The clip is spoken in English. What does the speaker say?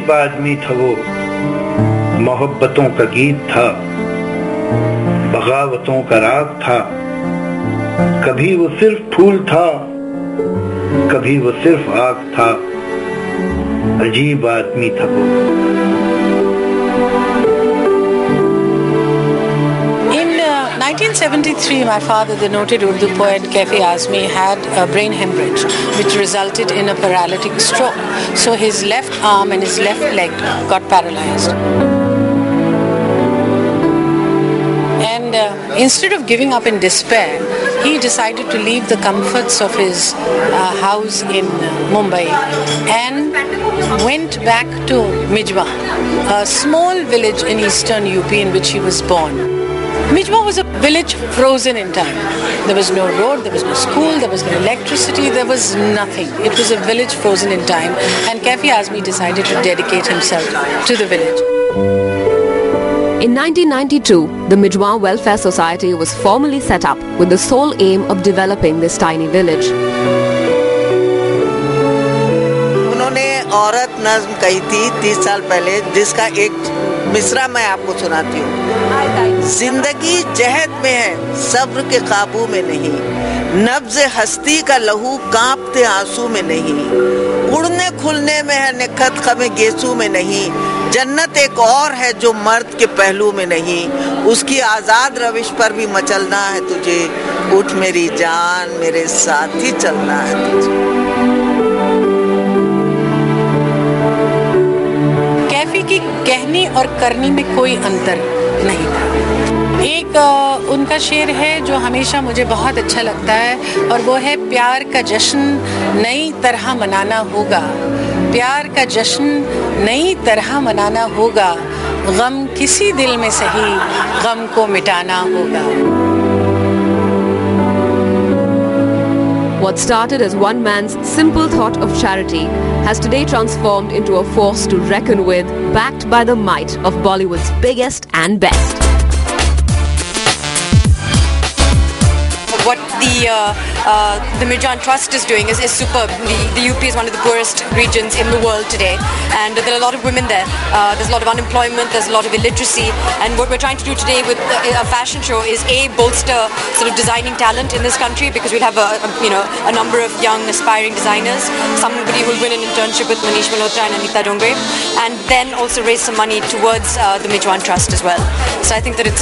अजीब आदमी था वो, मोहब्बतों का गीत था, बगावतों का राग था। कभी वो सिर्फ फूल था, कभी वो सिर्फ आग था। अजीब आदमी था वो। In 1973, my father, the noted Urdu poet Kaifi Azmi, had a brain hemorrhage, which resulted in a paralytic stroke. So his left arm and his left leg got paralyzed. And instead of giving up in despair, he decided to leave the comforts of his house in Mumbai and went back to Mijwa, a small village in eastern UP in which he was born. Mijwa was a village frozen in time. There was no road, there was no school, there was no electricity, there was nothing. It was a village frozen in time, and Kaifi Azmi decided to dedicate himself to the village. In 1992, the Mijwa Welfare Society was formally set up with the sole aim of developing this tiny village. उन्होंने औरत नज़्म कही थी 30 साल पहले, जिसका एक मिसरा मैं आपको सुनाती हूँ। जिंदगी जहद में है, सब्र के काबू में नहीं, नब्ज़ हस्ती का लहू कांपते आंसू में नहीं, उड़ने खुलने में है निखत ख़मे गेसू में नहीं, जन्नत एक और है जो मर्द के पहलू में नहीं, उसकी आज़ाद रविश पर भी मचलना है तुझे, उठ मेरी जान मेरे साथ ही चलना है तुझे। कैफी की कहनी और करनी में कोई अंतर नहीं था। एक उनका शेर है जो हमेशा मुझे बहुत अच्छा लगता है, और वो है प्यार का जश्न नई तरह मनाना होगा, प्यार का जश्न नई तरह मनाना होगा, गम किसी दिल में सही गम को मिटाना होगा। What started as one man's simple thought of charity has today transformed into a force to reckon with, backed by the might of Bollywood's biggest and best. What the Mirjan Trust is doing is superb. The UP is one of the poorest regions in the world today, and there are a lot of women there. There's a lot of unemployment, there's a lot of illiteracy, and what we're trying to do today with a fashion show is bolster sort of designing talent in this country, because we'll have a number of young aspiring designers, somebody who will win an internship with Manish Malhotra and Anita Dongre, and then also raise some money towards the Mirjan Trust as well. So I think that it's